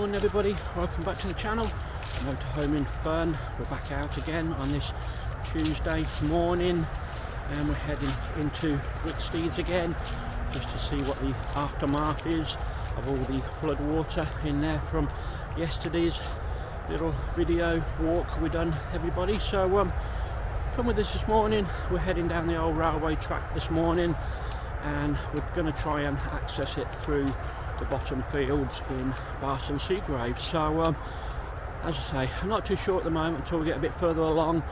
morning everybody, welcome back to the channel. Motorhoming fun. We're back out again on this Tuesday morning and we're heading into Wicksteed again just to see what the aftermath is of all the flood water in there from yesterday's little video walk we done, everybody. So come with us this morning. We're heading down the old railway track this morning and we're going to try and access it through the bottom fields in Barton Seagrave. So as I say, I'm not too sure at the moment until we get a bit further along,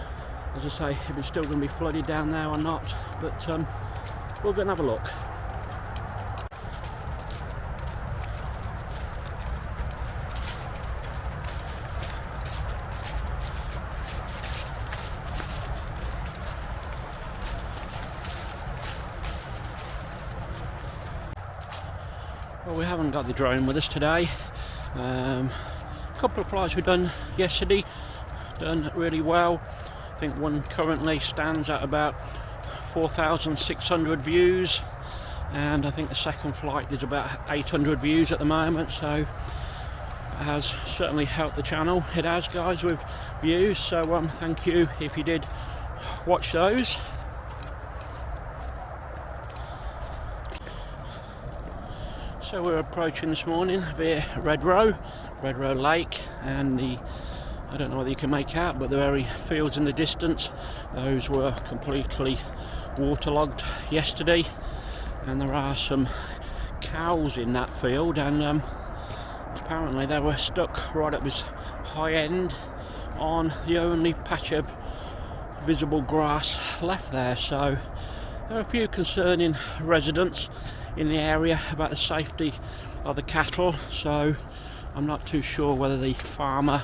as I say, if it's still going to be flooded down there or not, but we'll go and have a look. Well, we haven't got the drone with us today. A couple of flights we've done yesterday, done really well. I think one currently stands at about 4,600 views, and I think the second flight is about 800 views at the moment, so it has certainly helped the channel. It has, guys, with views, so thank you if you did watch those. So we're approaching this morning via Red Row Lake, and I don't know whether you can make out, but the very fields in the distance, those were completely waterlogged yesterday, and there are some cows in that field, and apparently they were stuck right up this high end on the only patch of visible grass left there. So there are a few concerning residents in the area about the safety of the cattle, so I'm not too sure whether the farmer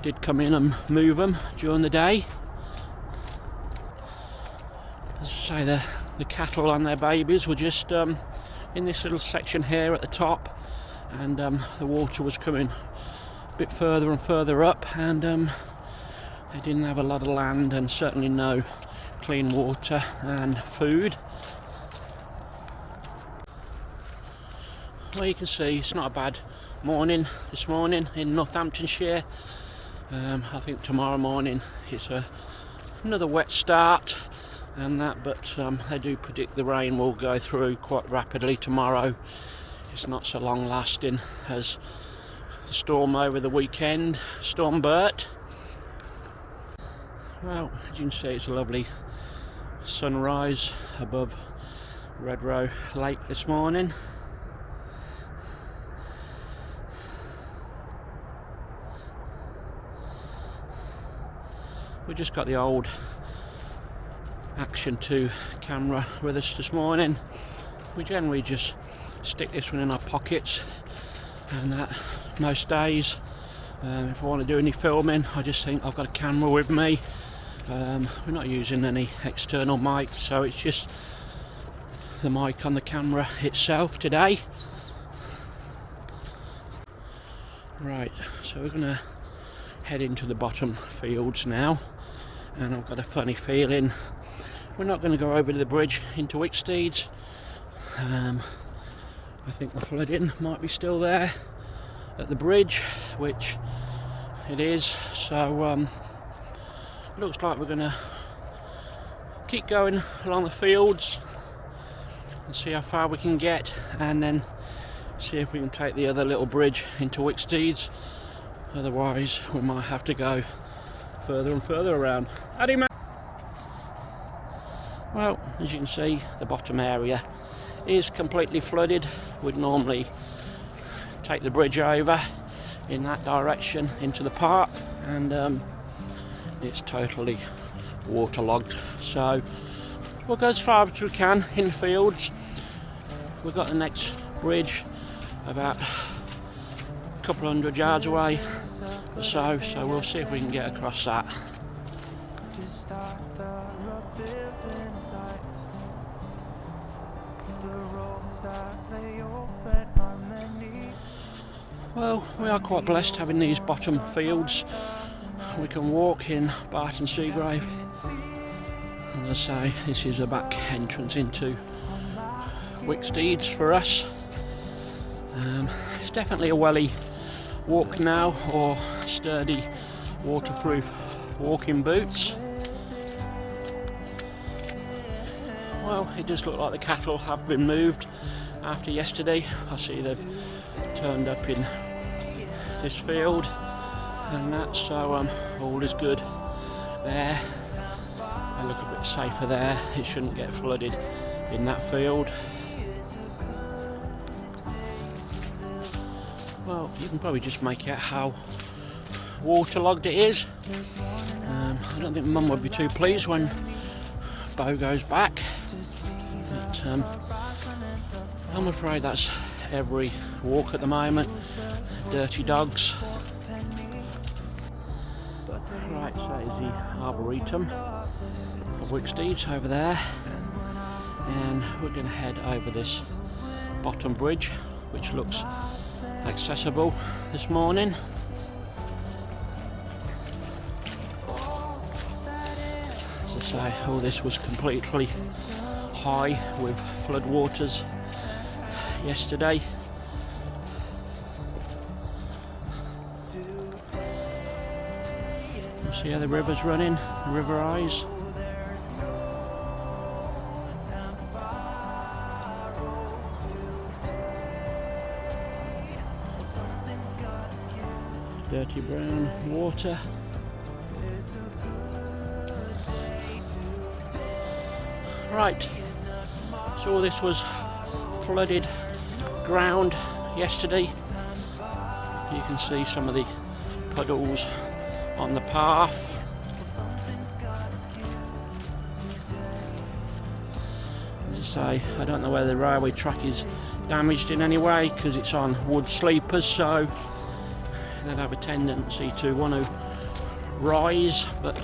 did come in and move them during the day. As I say, the cattle and their babies were just in this little section here at the top, and the water was coming a bit further and further up, and they didn't have a lot of land and certainly no clean water and food. Well, you can see it's not a bad morning this morning in Northamptonshire. I think tomorrow morning it's another wet start and that, but they do predict the rain will go through quite rapidly tomorrow. It's not so long lasting as the storm over the weekend, Storm Bert. Well, as you can see, it's a lovely sunrise above Red Row Lake this morning. We just got the old Action 2 camera with us this morning. We generally just stick this one in our pockets, and that most days if I want to do any filming, I just think I've got a camera with me. We're not using any external mic, so it's just the mic on the camera itself today. Right, so we're going to head into the bottom fields now, and I've got a funny feeling we're not going to go over to the bridge into Wicksteed. I think the flooding might be still there at the bridge, which it is, so it looks like we're going to keep going along the fields and see how far we can get, and then see if we can take the other little bridge into Wicksteed. Otherwise we might have to go further and further around. Howdy, man. Well, as you can see, the bottom area is completely flooded. We'd normally take the bridge over in that direction into the park, and it's totally waterlogged, so we'll go as far as we can in the fields. We've got the next bridge about a couple of 100 yards away or so we'll see if we can get across that. Well, we are quite blessed having these bottom fields. We can walk in Barton Seagrave, and as I say, this is a back entrance into Wicksteed for us. It's definitely a welly walk now, or sturdy waterproof walking boots. Well, it does look like the cattle have been moved after yesterday. I see they've turned up in this field and that, so all is good there. They look a bit safer there. It shouldn't get flooded in that field. Well, you can probably just make out how waterlogged it is. I don't think Mum would be too pleased when Bo goes back, but I'm afraid that's every walk at the moment. Dirty dogs. Right, so that is the Arboretum of Wicksteed over there, and we're going to head over this bottom bridge, which looks accessible this morning. As I say, all this was completely high with flood waters yesterday. You see how the river's running, the River Eyes. Dirty brown water. Right, so all this was flooded ground yesterday. You can see some of the puddles on the path. As I say, I don't know whether the railway track is damaged in any way because it's on wood sleepers, so they'd have a tendency to want to rise, but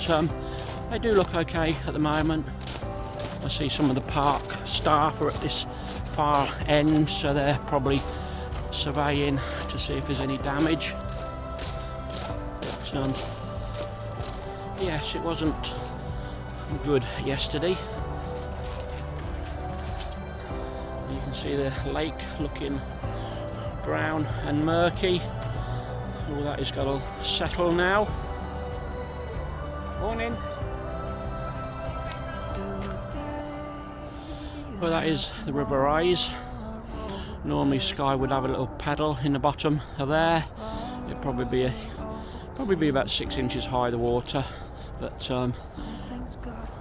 they do look okay at the moment. I see some of the park staff are at this far end, so they're probably surveying to see if there's any damage. But yes, it wasn't good yesterday. You can see the lake looking brown and murky. All that is got to settle now. Morning. Well, that is the River Eyes. Normally Sky would have a little paddle in the bottom of there. It'd probably be about 6 inches high, the water, but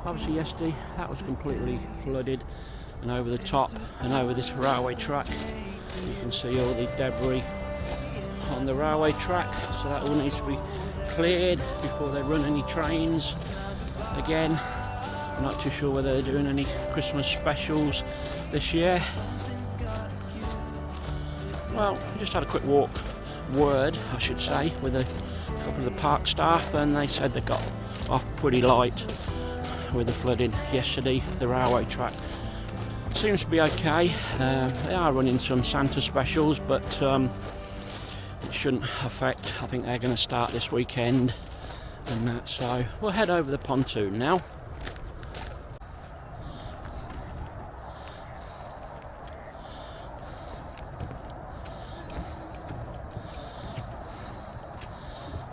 obviously yesterday that was completely flooded, and over the top and over this railway track you can see all the debris on the railway track, so that all needs to be cleared before they run any trains again. I'm not too sure whether they're doing any Christmas specials this year. Well, I just had a quick word, I should say, with a couple of the park staff, and they said they got off pretty light with the flooding yesterday. The railway track seems to be okay. They are running some Santa specials, but it shouldn't affect. I think they're going to start this weekend and that, so we'll head over the pontoon now.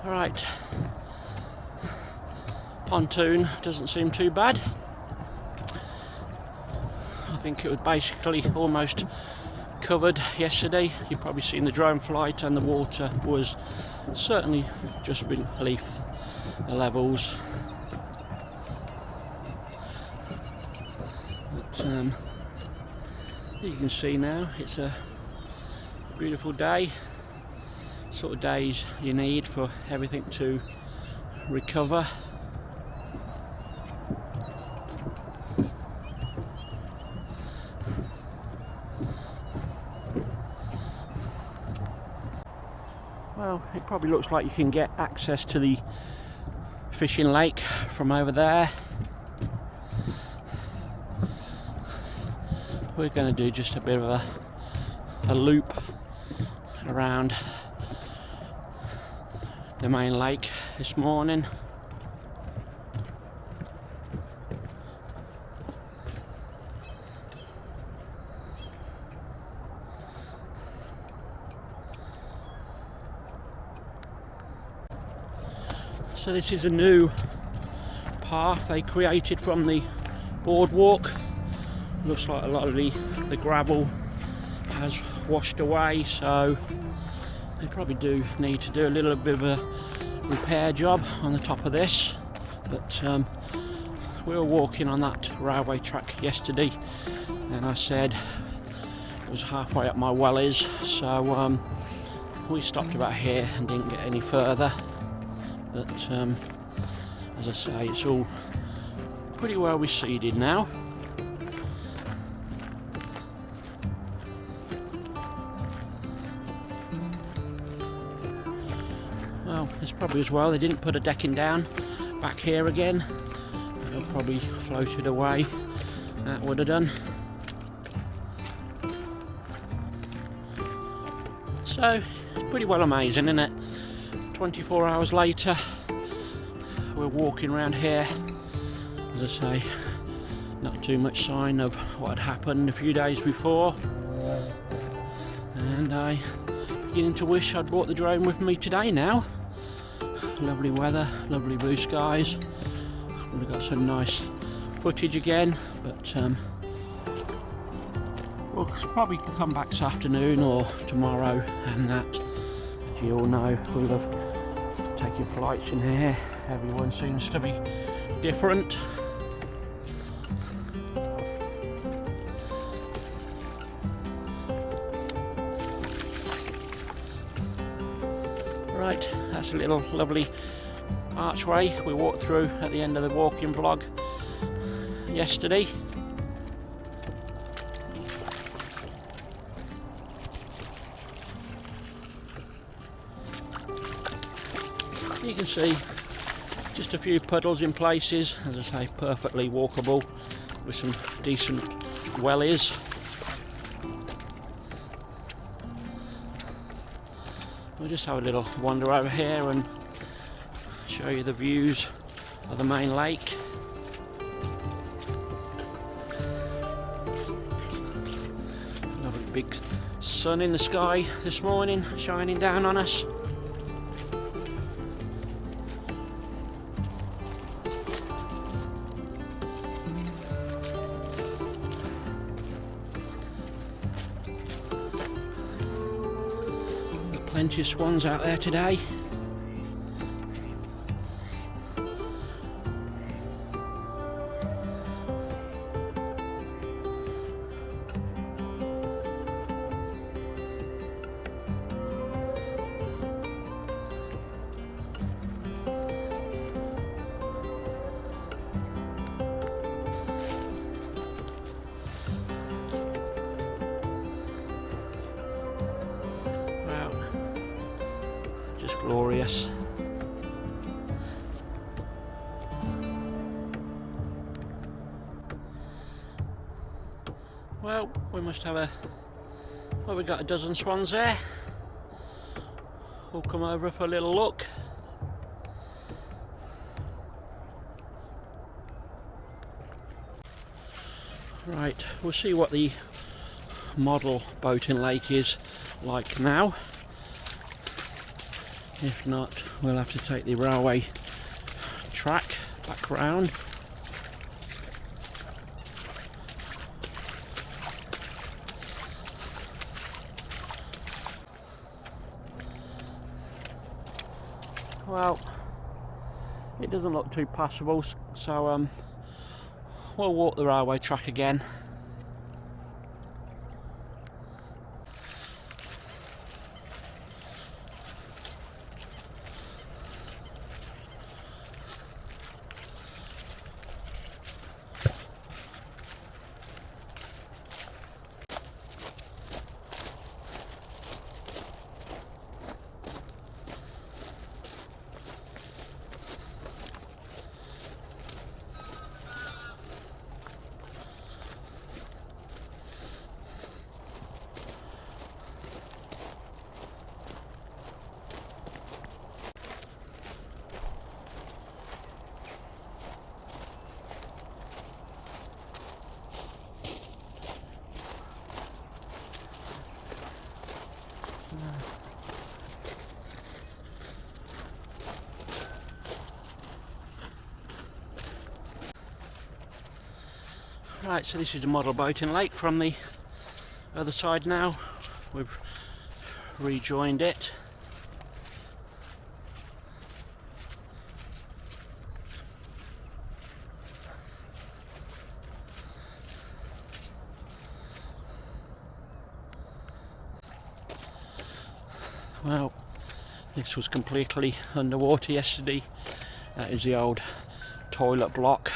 Alright, pontoon doesn't seem too bad. I think it was basically almost covered yesterday. You've probably seen the drone flight, and the water was certainly just beneath the levels. But you can see now it's a beautiful day. Sort of days you need for everything to recover. Well, it probably looks like you can get access to the fishing lake from over there. We're going to do just a bit of a loop around the main lake this morning. So this is a new path they created from the boardwalk. Looks like a lot of the gravel has washed away, so they probably do need to do a little bit of a repair job on the top of this. But we were walking on that railway track yesterday, and I said it was halfway up my wellies, so we stopped about here and didn't get any further. But as I say, it's all pretty well reseeded now. Well, it's probably as well they didn't put a decking down back here again. It'll probably floated away. That would have done. So, it's pretty well amazing, isn't it? 24 hours later, we're walking around here. As I say, not too much sign of what had happened a few days before. And I'm beginning to wish I'd brought the drone with me today now. Lovely weather, lovely blue skies. We've got some nice footage again, but we'll probably come back this afternoon or tomorrow, and that, as you all know, we love taking flights in here. Everyone seems to be different. Right, that's a little lovely archway we walked through at the end of the walking vlog yesterday. You can see just a few puddles in places, as I say, perfectly walkable with some decent wellies. We'll just have a little wander over here and show you the views of the main lake. Lovely big sun in the sky this morning, shining down on us. Plenty of swans out there today. Glorious. Well, we must have we got a dozen swans there. We'll come over for a little look. Right, we'll see what the model boating lake is like now. If not, we'll have to take the railway track back round. Well, it doesn't look too passable, so we'll walk the railway track again. Right, so this is a model boating lake from the other side now. We've rejoined it. Well, this was completely underwater yesterday. That is the old toilet block.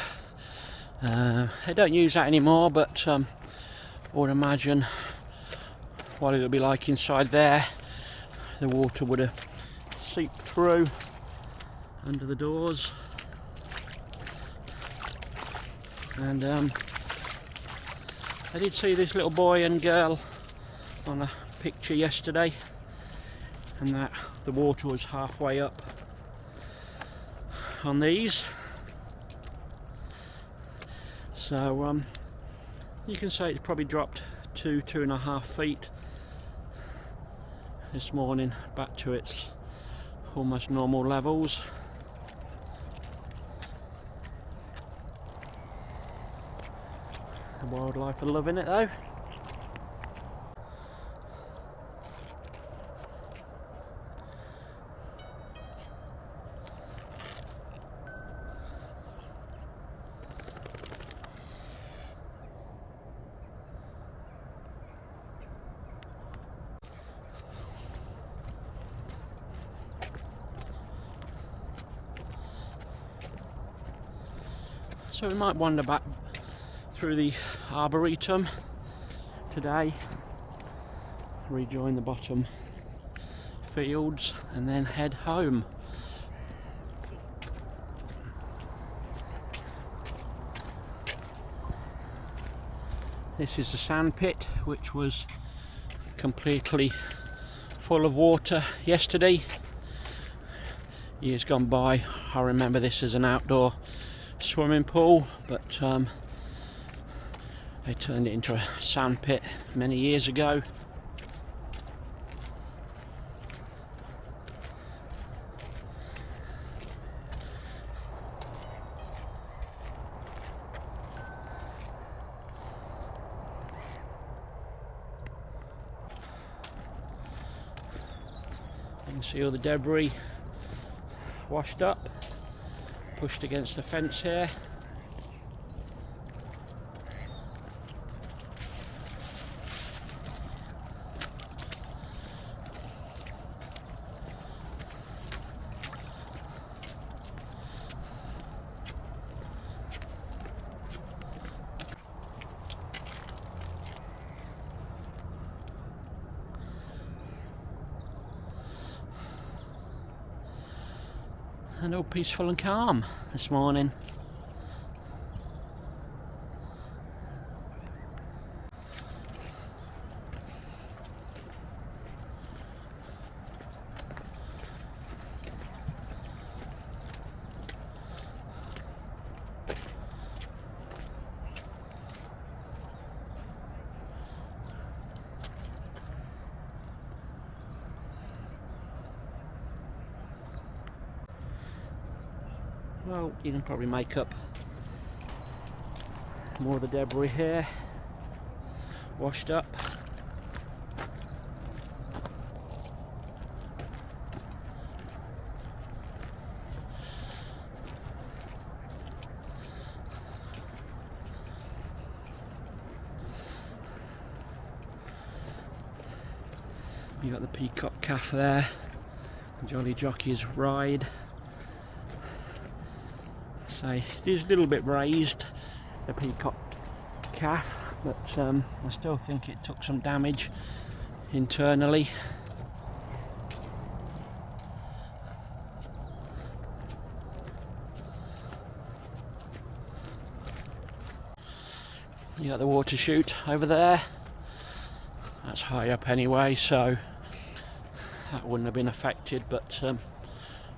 I don't use that anymore, but I would imagine what it'll be like inside there. The water would have seeped through under the doors, and I did see this little boy and girl on a picture yesterday, and that the water was halfway up on these. So you can say it's probably dropped 2.5 feet this morning back to its almost normal levels. The wildlife are loving it though. So we might wander back through the Arboretum today, rejoin the bottom fields and then head home. This is the sand pit, which was completely full of water yesterday. Years gone by, I remember this as an outdoor swimming pool, but they turned it into a sand pit many years ago. You can see all the debris washed up, pushed against the fence here. And all peaceful and calm this morning. Well, you can probably make up more of the debris here, washed up. You got the Peacock Calf there, the Jolly Jockey's Ride. So it is a little bit raised, the Peacock Calf, but I still think it took some damage internally. You got the water chute over there. That's high up anyway, so that wouldn't have been affected, but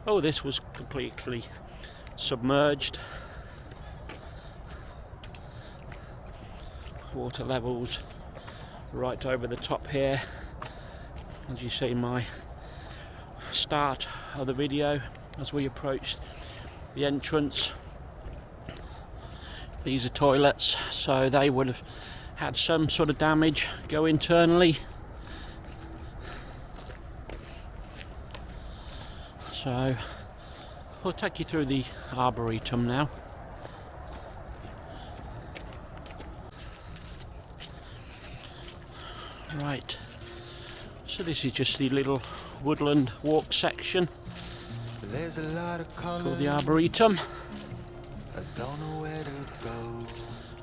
oh, this was completely submerged. Water levels right over the top here, as you see in my start of the video. As we approached the entrance, These are toilets, so they would have had some sort of damage go internally. So I'll take you through the arboretum now. Right, so this is just the little woodland walk section called the arboretum. I don't know where to go.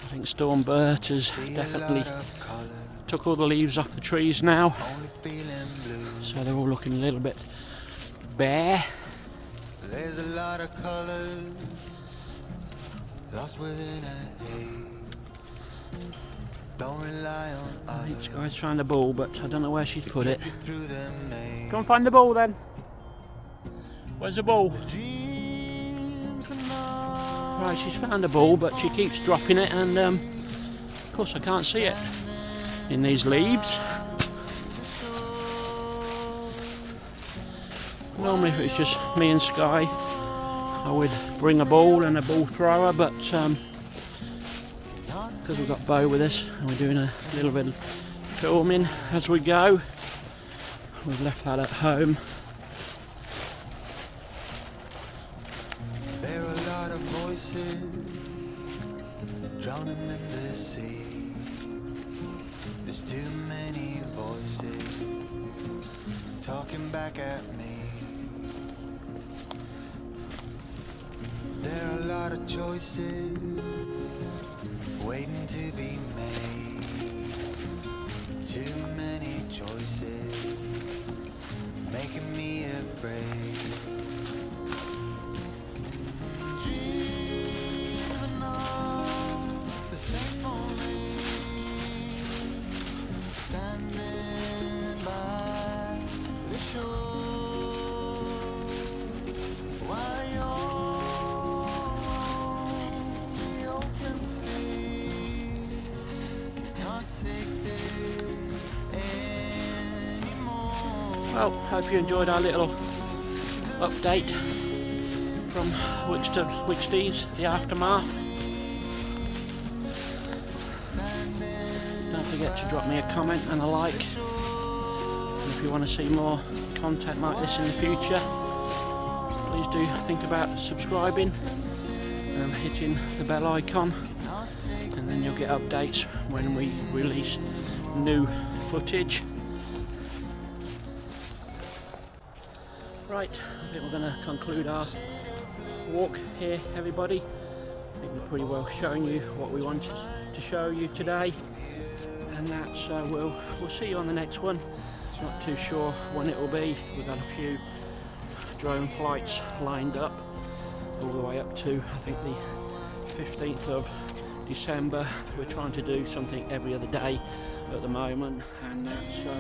I think Storm Bert has definitely took all the leaves off the trees now, so they're all looking a little bit bare. There's a lot of colours lost within a haze. Don't rely on this guy's found a ball, but I don't know where she's put it. Go and find the ball then. Where's the ball? Right, she's found a ball, but she keeps dropping it, and of course I can't see it in these leaves. Normally if it was just me and Sky, I would bring a ball and a ball thrower, but because we've got Bo with us and we're doing a little bit of filming as we go, we've left that at home. There are a lot of voices drowning in the sea. There's too many voices talking back at me. There are a lot of choices waiting to be made. Too many choices making me afraid. Dreams are not the same for me. Standing by the shore while you're open sea. Can't take this anymore. Well, hope you enjoyed our little update from Wicksteed's, the aftermath. Don't forget to drop me a comment and a like. And if you want to see more content like this in the future, please do think about subscribing and hitting the bell icon, and then you'll get updates when we release new footage. Right, I think we're going to conclude our walk here, everybody. I think we're pretty well showing you what we wanted to show you today, and that's we'll see you on the next one. Not too sure when it will be. We've got a few drone flights lined up all the way up to, I think, the 15th of December. We're trying to do something every other day at the moment, and so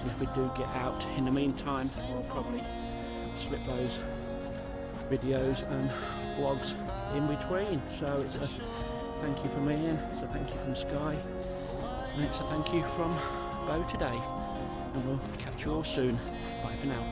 if we do get out in the meantime, we'll probably slip those videos and vlogs in between. So it's a thank you from Ian, it's a thank you from Sky, and it's a thank you from Bo today, and we'll catch you all soon. Bye for now.